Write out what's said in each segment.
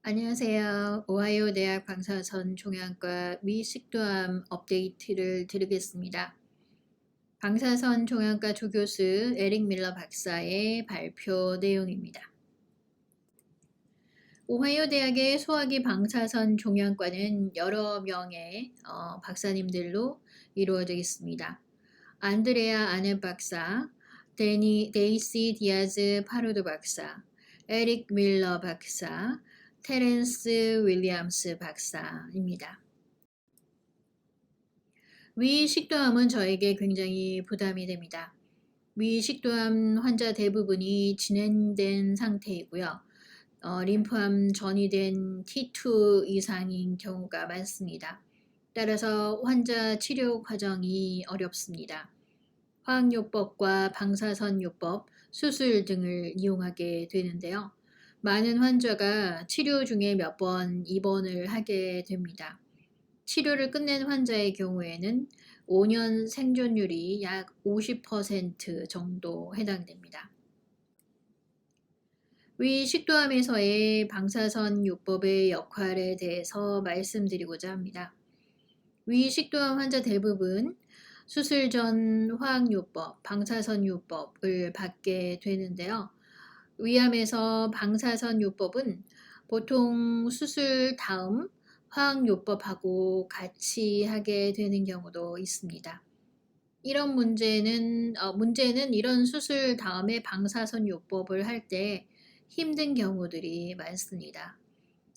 안녕하세요. 오하이오 대학 방사선 종양과 위식도암 업데이트를 드리겠습니다. 방사선 종양과 조교수 에릭 밀러 박사의 발표 내용입니다. 오하이오 대학의 소화기 방사선 종양과는 여러 명의 박사님들로 이루어져 있습니다. 안드레아 아넷 박사, 데이시 디아즈 파로드 박사, 에릭 밀러 박사, 테렌스 윌리엄스 박사입니다. 위식도암은 저에게 굉장히 부담이 됩니다. 위식도암 환자 대부분이 진행된 상태이고요. 림프암 전이된 T2 이상인 경우가 많습니다. 따라서 환자 치료 과정이 어렵습니다. 화학요법과 방사선요법, 수술 등을 이용하게 되는데요. 많은 환자가 치료 중에 몇 번 입원을 하게 됩니다. 치료를 끝낸 환자의 경우에는 5년 생존율이 약 50% 정도 해당됩니다. 위식도암에서의 방사선요법의 역할에 대해서 말씀드리고자 합니다. 위식도암 환자 대부분 수술 전 화학요법, 방사선요법을 받게 되는데요. 위암에서 방사선요법은 보통 수술 다음 화학요법하고 같이 하게 되는 경우도 있습니다. 이런 문제는 이런 수술 다음에 방사선요법을 할 때 힘든 경우들이 많습니다.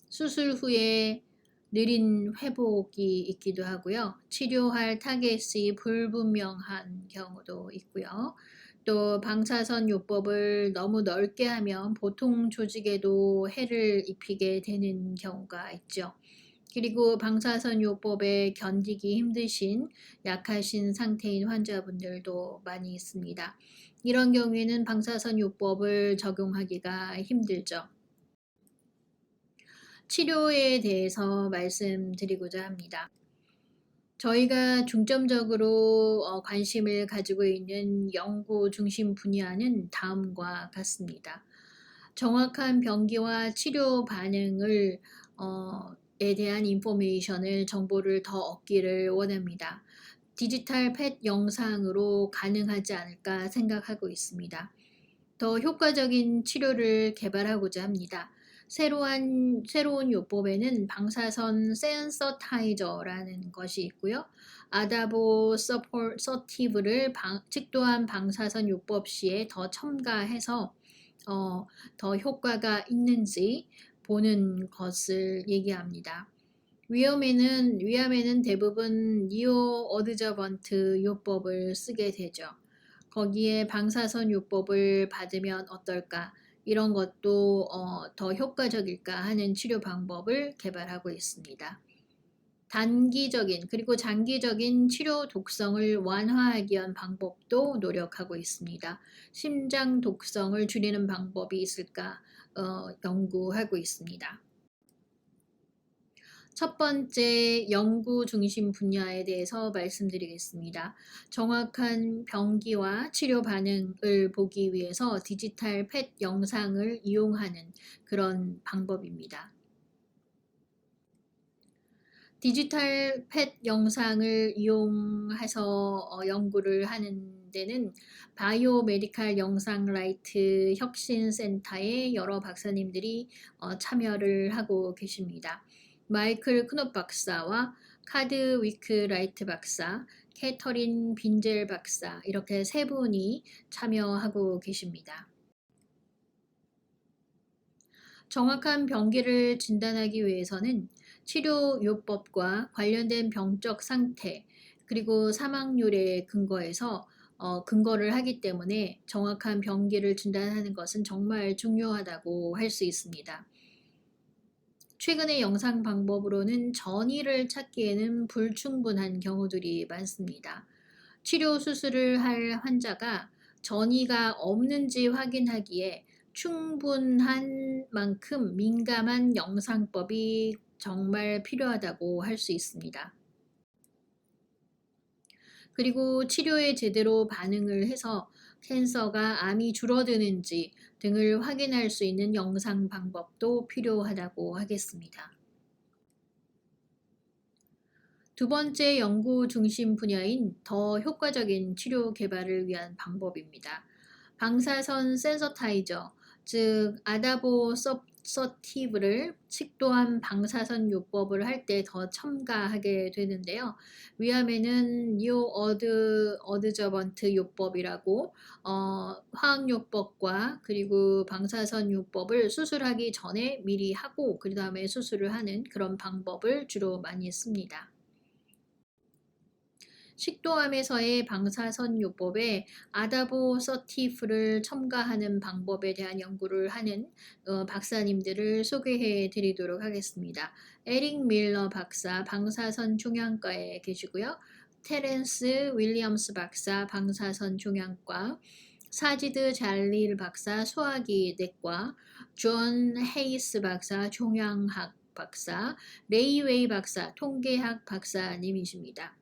수술 후에 느린 회복이 있기도 하고요. 치료할 타겟이 불분명한 경우도 있고요. 또 방사선요법을 너무 넓게 하면 보통 조직에도 해를 입히게 되는 경우가 있죠. 그리고 방사선요법에 견디기 힘드신 약하신 상태인 환자분들도 많이 있습니다. 이런 경우에는 방사선요법을 적용하기가 힘들죠. 치료에 대해서 말씀드리고자 합니다. 저희가 중점적으로 관심을 가지고 있는 연구 중심 분야는 다음과 같습니다. 정확한 병기와 치료 반응을 에 대한 정보를 더 얻기를 원합니다. 디지털 펫 영상으로 가능하지 않을까 생각하고 있습니다. 더 효과적인 치료를 개발하고자 합니다. 새로운 요법에는 방사선 센서타이저라는 것이 있고요. 아다보 서티브를 측도한 방사선 요법 시에 더 첨가해서 더 효과가 있는지 보는 것을 얘기합니다. 위암에는 대부분 니오 어드저번트 요법을 쓰게 되죠. 거기에 방사선 요법을 받으면 어떨까? 이런 것도 더 효과적일까 하는 치료 방법을 개발하고 있습니다. 단기적인 그리고 장기적인 치료 독성을 완화하기 위한 방법도 노력하고 있습니다. 심장 독성을 줄이는 방법이 있을까 연구하고 있습니다. 첫 번째 연구 중심 분야에 대해서 말씀드리겠습니다. 정확한 병기와 치료 반응을 보기 위해서 디지털 펫 영상을 이용하는 그런 방법입니다. 디지털 펫 영상을 이용해서 연구를 하는 데는 바이오메디칼 영상라이트 혁신센터의 여러 박사님들이 참여를 하고 계십니다. 마이클 크노 박사와 카드 위크 라이트 박사, 캐터린 빈젤 박사 이렇게 세 분이 참여하고 계십니다. 정확한 병기를 진단하기 위해서는 치료요법과 관련된 병적 상태 그리고 사망률에 근거를 하기 때문에 정확한 병기를 진단하는 것은 정말 중요하다고 할 수 있습니다. 최근의 영상 방법으로는 전이를 찾기에는 불충분한 경우들이 많습니다. 치료 수술을 할 환자가 전이가 없는지 확인하기에 충분한 만큼 민감한 영상법이 정말 필요하다고 할 수 있습니다. 그리고 치료에 제대로 반응을 해서 캔서가 암이 줄어드는지 등을 확인할 수 있는 영상 방법도 필요하다고 하겠습니다. 두 번째 연구 중심 분야인 더 효과적인 치료 개발을 위한 방법입니다. 방사선 센서타이저, 즉 아다보서티브를 식도암 방사선 요법을 할 때 더 첨가하게 되는데요. 위암에는 니오어드저번트 요법이라고 화학요법과 그리고 방사선 요법을 수술하기 전에 미리 하고 그 다음에 수술을 하는 그런 방법을 주로 많이 씁니다. 식도암에서의 방사선 요법에 아다보서티프를 첨가하는 방법에 대한 연구를 하는 박사님들을 소개해 드리도록 하겠습니다. 에릭 밀러 박사 방사선 종양과에 계시고요. 테렌스 윌리엄스 박사 방사선 종양과, 사지드 잘릴 박사 소화기 내과, 존 헤이스 박사 종양학 박사, 레이웨이 박사 통계학 박사님이십니다.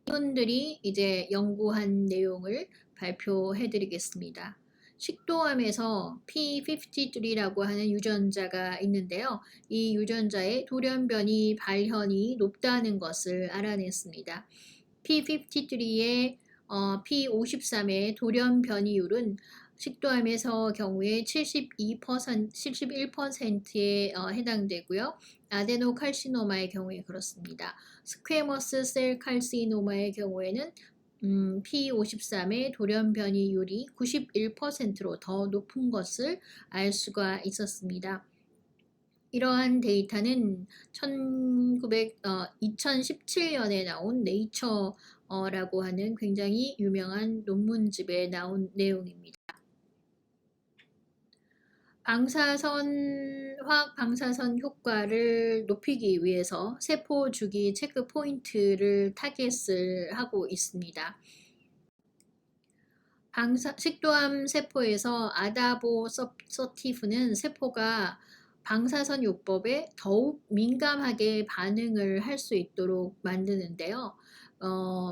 이분들이 이제 연구한 내용을 발표해 드리겠습니다. 식도암에서 P53라고 하는 유전자가 있는데요. 이 유전자의 돌연변이 발현이 높다는 것을 알아냈습니다. P53의 P53의 돌연변이율은 식도암에서 경우에 71%에 해당되고요. 아데노칼시노마의 경우에 그렇습니다. 스퀘머스 셀 칼시노마의 경우에는 P53의 돌연변이율이 91%로 더 높은 것을 알 수가 있었습니다. 이러한 데이터는 2017년에 나온 네이처라고 하는 굉장히 유명한 논문집에 나온 내용입니다. 화학 방사선 효과를 높이기 위해서 세포 주기 체크 포인트를 타겟을 하고 있습니다. 식도암 세포에서 아다보서티프는 세포가 방사선 요법에 더욱 민감하게 반응을 할 수 있도록 만드는데요.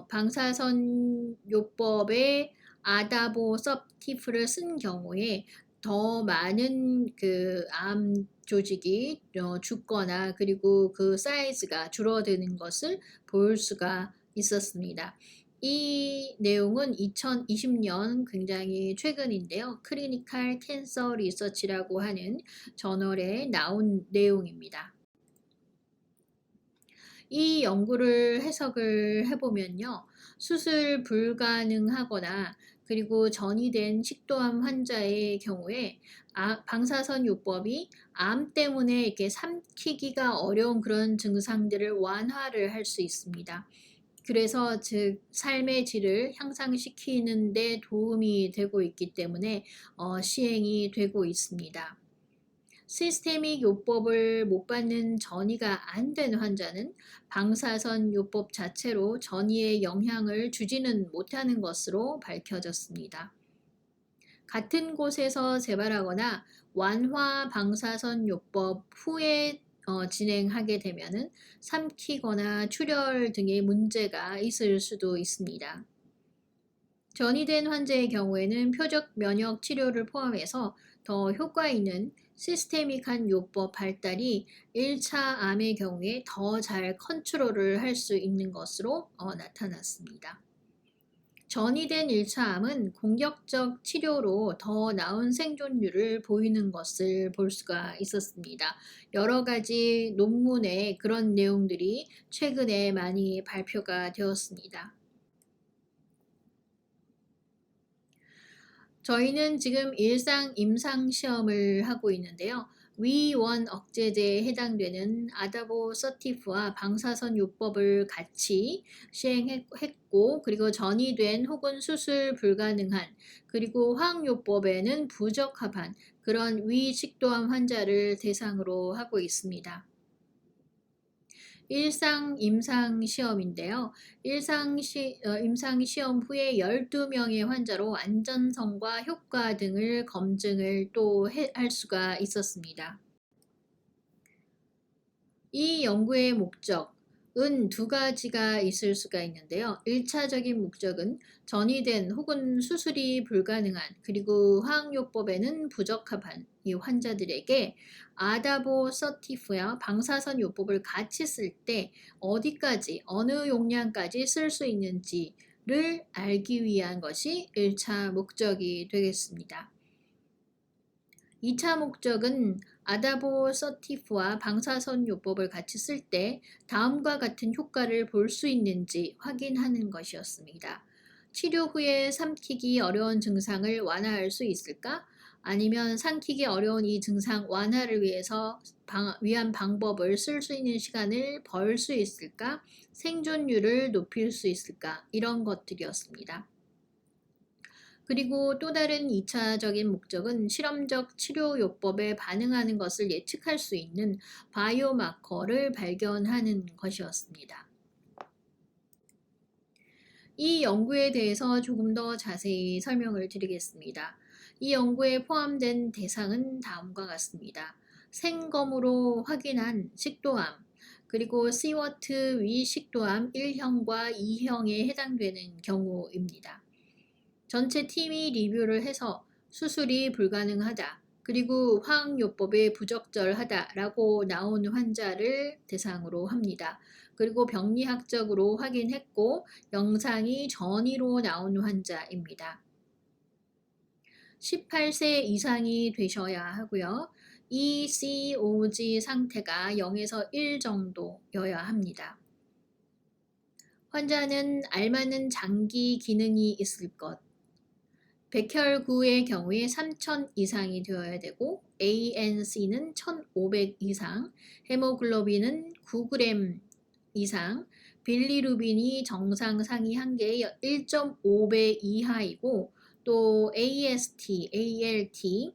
방사선 요법에 아다보서티프를 쓴 경우에 더 많은 그 암 조직이 죽거나 그리고 그 사이즈가 줄어드는 것을 볼 수가 있었습니다. 이 내용은 2020년 굉장히 최근인데요. 클리니컬 캔서 리서치라고 하는 저널에 나온 내용입니다. 이 연구를 해석을 해보면요. 수술 불가능하거나 그리고 전이된 식도암 환자의 경우에 방사선 요법이 암 때문에 이렇게 삼키기가 어려운 그런 증상들을 완화를 할 수 있습니다. 그래서 즉 삶의 질을 향상시키는 데 도움이 되고 있기 때문에 시행이 되고 있습니다. 시스테믹 요법을 못 받는 전이가 안 된 환자는 방사선 요법 자체로 전이에 영향을 주지는 못하는 것으로 밝혀졌습니다. 같은 곳에서 재발하거나 완화 방사선 요법 후에 진행하게 되면은 삼키거나 출혈 등의 문제가 있을 수도 있습니다. 전이된 환자의 경우에는 표적 면역 치료를 포함해서 더 효과 있는 시스테믹한 요법 발달이 1차 암의 경우에 더 잘 컨트롤을 할 수 있는 것으로 나타났습니다. 전이된 1차 암은 공격적 치료로 더 나은 생존율을 보이는 것을 볼 수가 있었습니다. 여러 가지 논문에 그런 내용들이 최근에 많이 발표가 되었습니다. 저희는 지금 일상 임상 시험을 하고 있는데요. 위원 억제제에 해당되는 아다보서티프와 방사선 요법을 같이 시행했고 그리고 전이된 혹은 수술 불가능한 그리고 화학요법에는 부적합한 그런 위식도암 환자를 대상으로 하고 있습니다. 일상 임상 시험인데요. 임상 시험 후에 12명의 환자로 안전성과 효과 등을 검증을 또 할 수가 있었습니다. 이 연구의 목적, 은 두 가지가 있을 수가 있는데요. 1차적인 목적은 전이된 혹은 수술이 불가능한 그리고 화학요법에는 부적합한 이 환자들에게 아다보서티프와 방사선 요법을 같이 쓸 때 어디까지 어느 용량까지 쓸 수 있는지를 알기 위한 것이 1차 목적이 되겠습니다. 2차 목적은 아다보서티프와 방사선 요법을 같이 쓸 때 다음과 같은 효과를 볼 수 있는지 확인하는 것이었습니다. 치료 후에 삼키기 어려운 증상을 완화할 수 있을까? 아니면 삼키기 어려운 이 증상 완화를 위한 방법을 쓸 수 있는 시간을 벌 수 있을까? 생존율을 높일 수 있을까? 이런 것들이었습니다. 그리고 또 다른 2차적인 목적은 실험적 치료요법에 반응하는 것을 예측할 수 있는 바이오마커를 발견하는 것이었습니다. 이 연구에 대해서 조금 더 자세히 설명을 드리겠습니다. 이 연구에 포함된 대상은 다음과 같습니다. 생검으로 확인한 식도암, 그리고 시워트 위 식도암 1형과 2형에 해당되는 경우입니다. 전체 팀이 리뷰를 해서 수술이 불가능하다, 그리고 화학요법에 부적절하다라고 나온 환자를 대상으로 합니다. 그리고 병리학적으로 확인했고 영상이 전이로 나온 환자입니다. 18세 이상이 되셔야 하고요. ECOG 상태가 0에서 1 정도여야 합니다. 환자는 알맞은 장기 기능이 있을 것, 백혈구의 경우에 3000 이상이 되어야 되고 ANC는 1500 이상, 헤모글로빈은 9g 이상, 빌리루빈이 정상 상위 한계의 1.5배 이하이고 또 AST, ALT,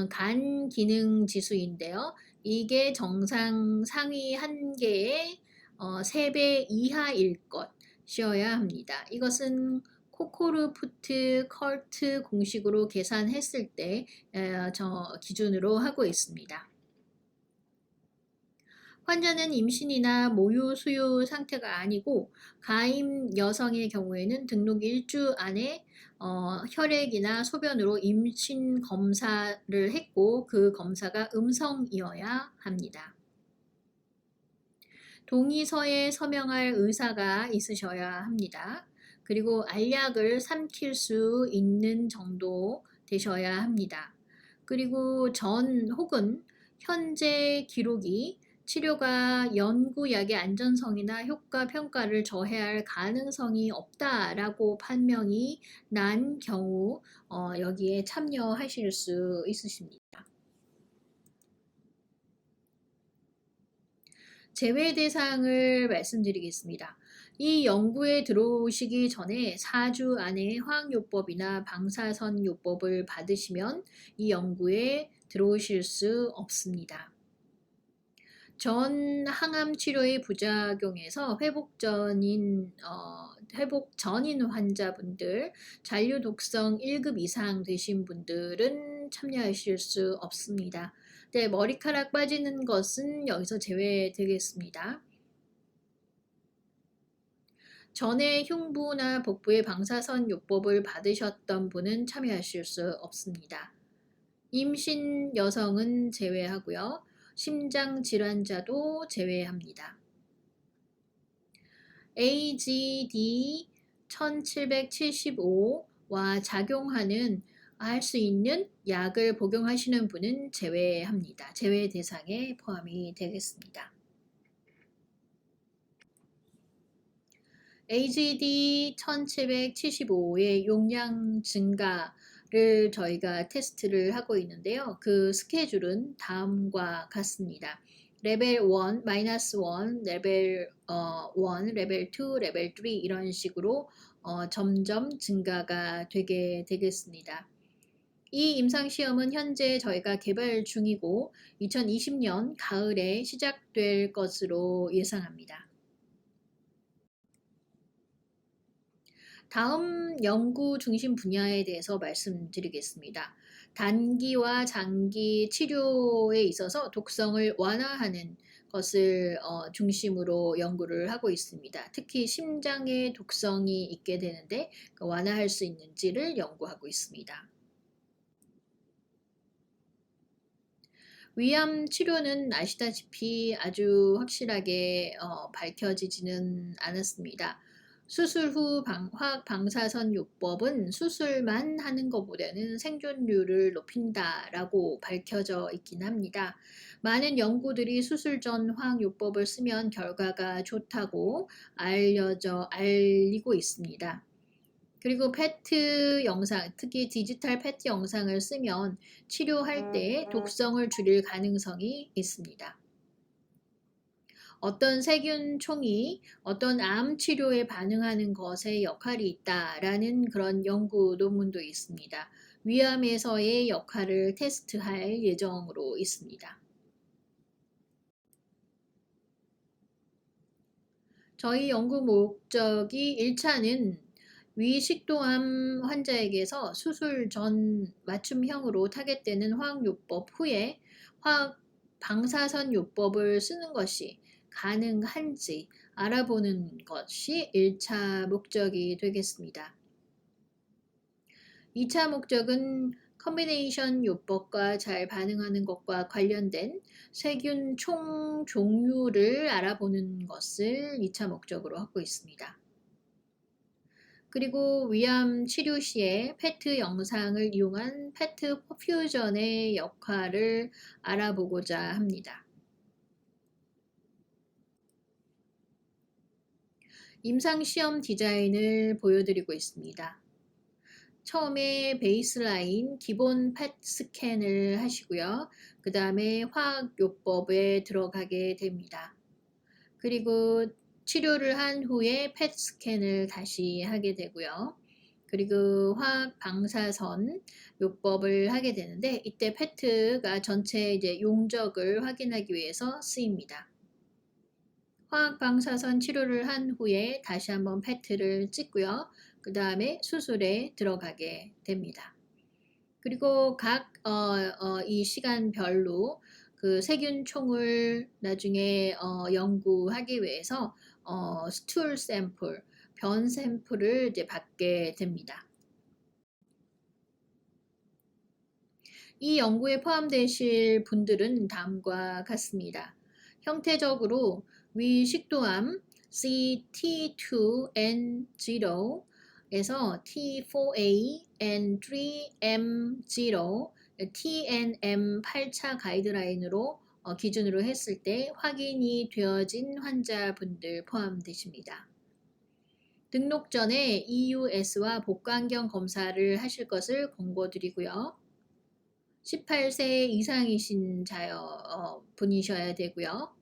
간 기능 지수인데요. 이게 정상 상위 한계의 3배 이하일 것이어야 합니다. 이것은 코코르푸트 컬트 공식으로 계산했을 때 저 기준으로 하고 있습니다. 환자는 임신이나 모유 수유 상태가 아니고 가임 여성의 경우에는 등록 1주 안에 혈액이나 소변으로 임신 검사를 했고 그 검사가 음성이어야 합니다. 동의서에 서명할 의사가 있으셔야 합니다. 그리고 알약을 삼킬 수 있는 정도 되셔야 합니다. 그리고 전 혹은 현재 기록이 치료가 연구약의 안전성이나 효과 평가를 저해할 가능성이 없다라고 판명이 난 경우 여기에 참여하실 수 있으십니다. 제외 대상을 말씀드리겠습니다. 이 연구에 들어오시기 전에 4주 안에 화학요법이나 방사선요법을 받으시면 이 연구에 들어오실 수 없습니다. 전 항암 치료의 부작용에서 회복 전인 환자분들, 잔류 독성 1급 이상 되신 분들은 참여하실 수 없습니다. 네, 머리카락 빠지는 것은 여기서 제외되겠습니다. 전에 흉부나 복부의 방사선 요법을 받으셨던 분은 참여하실 수 없습니다. 임신 여성은 제외하고요. 심장 질환자도 제외합니다. AGD 1775와 작용하는 할 수 있는 약을 복용하시는 분은 제외합니다. 제외 대상에 포함이 되겠습니다. AGD 1775의 용량 증가를 저희가 테스트를 하고 있는데요. 그 스케줄은 다음과 같습니다. 레벨 1, 마이너스 1, 레벨 1, 레벨 2, 레벨 3 이런 식으로 점점 증가가 되게 되겠습니다. 이 임상시험은 현재 저희가 개발 중이고 2020년 가을에 시작될 것으로 예상합니다. 다음 연구 중심 분야에 대해서 말씀드리겠습니다. 단기와 장기 치료에 있어서 독성을 완화하는 것을 중심으로 연구를 하고 있습니다. 특히 심장에 독성이 있게 되는데 완화할 수 있는지를 연구하고 있습니다. 위암 치료는 아시다시피 아주 확실하게 밝혀지지는 않았습니다. 수술 후 화학 방사선 요법은 수술만 하는 것보다는 생존율을 높인다라고 밝혀져 있긴 합니다. 많은 연구들이 수술 전 화학 요법을 쓰면 결과가 좋다고 알리고 있습니다. 그리고 페트 영상, 특히 디지털 페트 영상을 쓰면 치료할 때 독성을 줄일 가능성이 있습니다. 어떤 세균총이 어떤 암 치료에 반응하는 것에 역할이 있다라는 그런 연구 논문도 있습니다. 위암에서의 역할을 테스트할 예정으로 있습니다. 저희 연구 목적이 1차는 위식도암 환자에게서 수술 전 맞춤형으로 타겟되는 화학요법 후에 화학 방사선 요법을 쓰는 것이 가능한지 알아보는 것이 1차 목적이 되겠습니다. 2차 목적은 컨비네이션 요법과 잘 반응하는 것과 관련된 세균 총 종류를 알아보는 것을 2차 목적으로 하고 있습니다. 그리고 위암 치료 시에 페트 영상을 이용한 페트 퍼퓨전의 역할을 알아보고자 합니다. 임상시험 디자인을 보여드리고 있습니다. 처음에 베이스라인 기본 펫 스캔을 하시고요. 그 다음에 화학요법에 들어가게 됩니다. 그리고 치료를 한 후에 펫 스캔을 다시 하게 되고요. 그리고 화학 방사선 요법을 하게 되는데 이때 페트가 전체 이제 용적을 확인하기 위해서 쓰입니다. 화학 방사선 치료를 한 후에 다시 한번 페트를 찍고요. 그 다음에 수술에 들어가게 됩니다. 그리고 각 이 시간별로 그 세균총을 나중에 연구하기 위해서 스툴 샘플, 변 샘플을 이제 받게 됩니다. 이 연구에 포함되실 분들은 다음과 같습니다. 형태적으로 위식도암 CT2N0에서 T4A-N3M0, TNM 8차 가이드라인으로 기준으로 했을 때 확인이 되어진 환자분들 포함되십니다. 등록 전에 EUS와 복강경 검사를 하실 것을 권고드리고요. 18세 이상이신 분이셔야 되고요.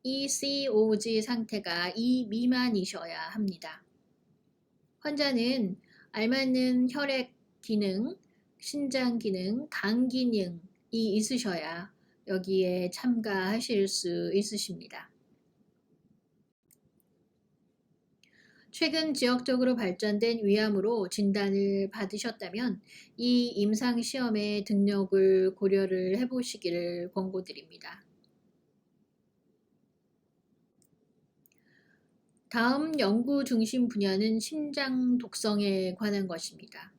ECOG 상태가 2 미만이셔야 합니다. 환자는 알맞는 혈액 기능, 신장 기능, 간 기능이 있으셔야 여기에 참가하실 수 있으십니다. 최근 지역적으로 발전된 위암으로 진단을 받으셨다면 이 임상시험의 등록을 고려를 해보시기를 권고드립니다. 다음 연구 중심 분야는 심장 독성에 관한 것입니다.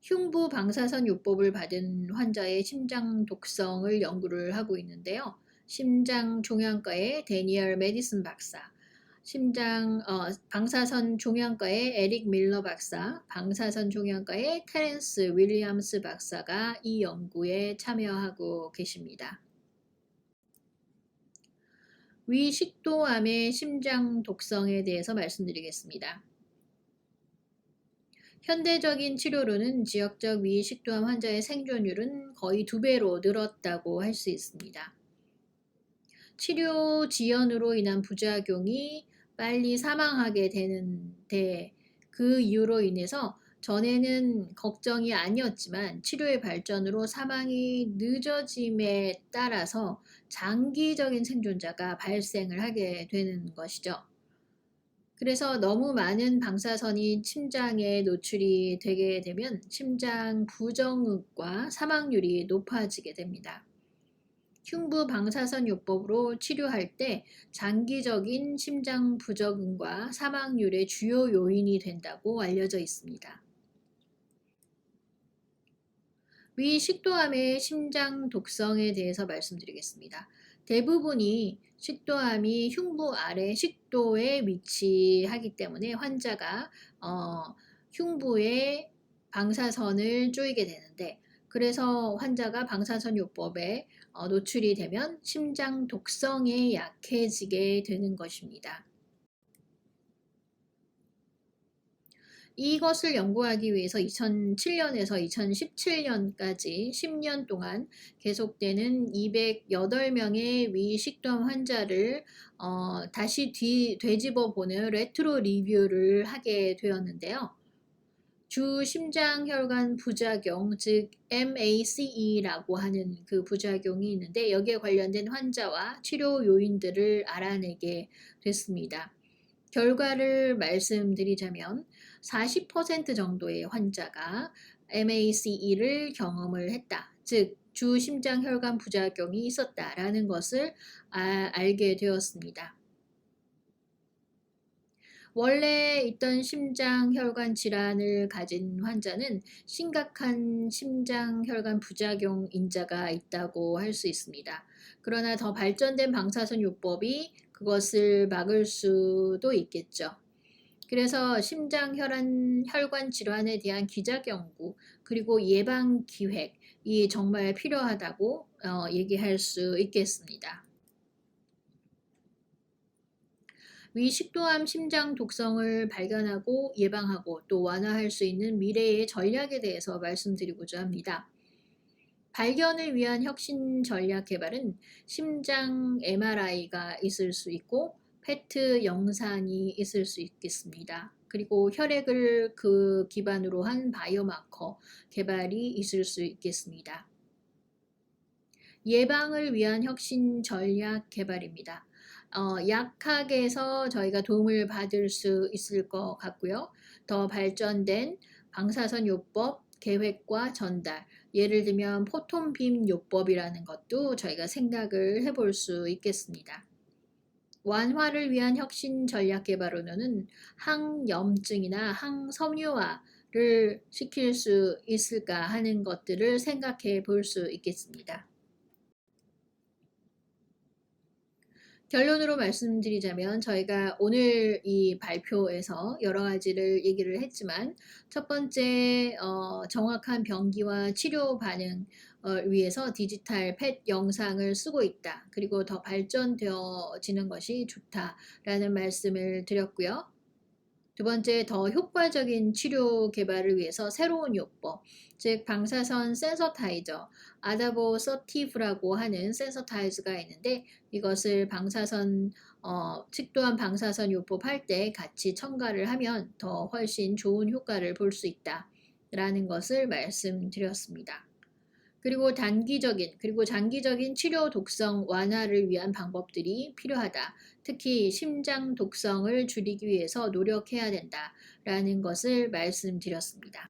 흉부 방사선 요법을 받은 환자의 심장 독성을 연구를 하고 있는데요. 심장 종양과의 데니얼 메디슨 박사, 방사선 종양과의 에릭 밀러 박사, 방사선 종양과의 테렌스 윌리엄스 박사가 이 연구에 참여하고 계십니다. 위식도암의 심장 독성에 대해서 말씀드리겠습니다. 현대적인 치료로는 지역적 위식도암 환자의 생존율은 거의 2배로 늘었다고 할 수 있습니다. 치료 지연으로 인한 부작용이 빨리 사망하게 되는데 그 이유로 인해서 전에는 걱정이 아니었지만 치료의 발전으로 사망이 늦어짐에 따라서 장기적인 생존자가 발생을 하게 되는 것이죠. 그래서 너무 많은 방사선이 심장에 노출이 되게 되면 심장 부정극과 사망률이 높아지게 됩니다. 흉부 방사선 요법으로 치료할 때 장기적인 심장 부정극과 사망률의 주요 요인이 된다고 알려져 있습니다. 위 식도암의 심장 독성에 대해서 말씀드리겠습니다. 대부분이 식도암이 흉부 아래 식도에 위치하기 때문에 환자가 흉부에 방사선을 쪼이게 되는데, 그래서 환자가 방사선 요법에 노출이 되면 심장 독성에 약해지게 되는 것입니다. 이것을 연구하기 위해서 2007년에서 2017년까지 10년 동안 계속되는 208명의 위식도암 환자를 다시 되짚어 보는 레트로 리뷰를 하게 되었는데요. 주 심장혈관 부작용, 즉 MACE라고 하는 그 부작용이 있는데, 여기에 관련된 환자와 치료 요인들을 알아내게 됐습니다. 결과를 말씀드리자면 40% 정도의 환자가 MACE를 경험을 했다. 즉, 주 심장혈관 부작용이 있었다라는 것을 알게 되었습니다. 원래 있던 심장혈관 질환을 가진 환자는 심각한 심장혈관 부작용 인자가 있다고 할 수 있습니다. 그러나 더 발전된 방사선 요법이 그것을 막을 수도 있겠죠. 그래서 심장혈관 질환에 대한 기작 연구 그리고 예방 기획이 정말 필요하다고 얘기할 수 있겠습니다. 위식도암 심장 독성을 발견하고 예방하고 또 완화할 수 있는 미래의 전략에 대해서 말씀드리고자 합니다. 발견을 위한 혁신 전략 개발은 심장 MRI가 있을 수 있고 페트 영상이 있을 수 있겠습니다. 그리고 혈액을 그 기반으로 한 바이오마커 개발이 있을 수 있겠습니다. 예방을 위한 혁신 전략 개발입니다. 약학에서 저희가 도움을 받을 수 있을 것 같고요. 더 발전된 방사선 요법 계획과 전달, 예를 들면 포톤빔 요법이라는 것도 저희가 생각을 해볼 수 있겠습니다. 완화를 위한 혁신 전략 개발로는 항염증이나 항섬유화를 시킬 수 있을까 하는 것들을 생각해 볼 수 있겠습니다. 결론으로 말씀드리자면 저희가 오늘 이 발표에서 여러 가지를 얘기를 했지만, 첫 번째 정확한 병기와 치료 반응을 위해서 디지털 펫 영상을 쓰고 있다. 그리고 더 발전되어지는 것이 좋다라는 말씀을 드렸고요. 두 번째, 더 효과적인 치료 개발을 위해서 새로운 요법, 즉 방사선 센서타이저, 아다보 서티브라고 하는 센서타이저가 있는데, 이것을 측도한 방사선 요법 할 때 같이 첨가를 하면 더 훨씬 좋은 효과를 볼 수 있다라는 것을 말씀드렸습니다. 그리고 단기적인 그리고 장기적인 치료 독성 완화를 위한 방법들이 필요하다. 특히 심장 독성을 줄이기 위해서 노력해야 된다라는 것을 말씀드렸습니다.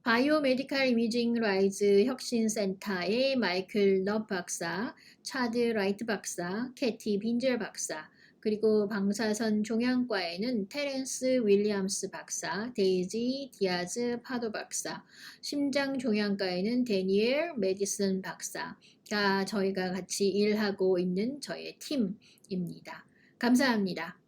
바이오메디칼 이미징 라이즈 혁신센터의 마이클 럽 박사, 차드 라이트 박사, 캐티 빈젤 박사, 그리고 방사선 종양과에는 테렌스 윌리엄스 박사, 데이지 디아즈 파도 박사, 심장종양과에는 데니엘 메디슨 박사가 저희가 같이 일하고 있는 저의 팀입니다. 감사합니다.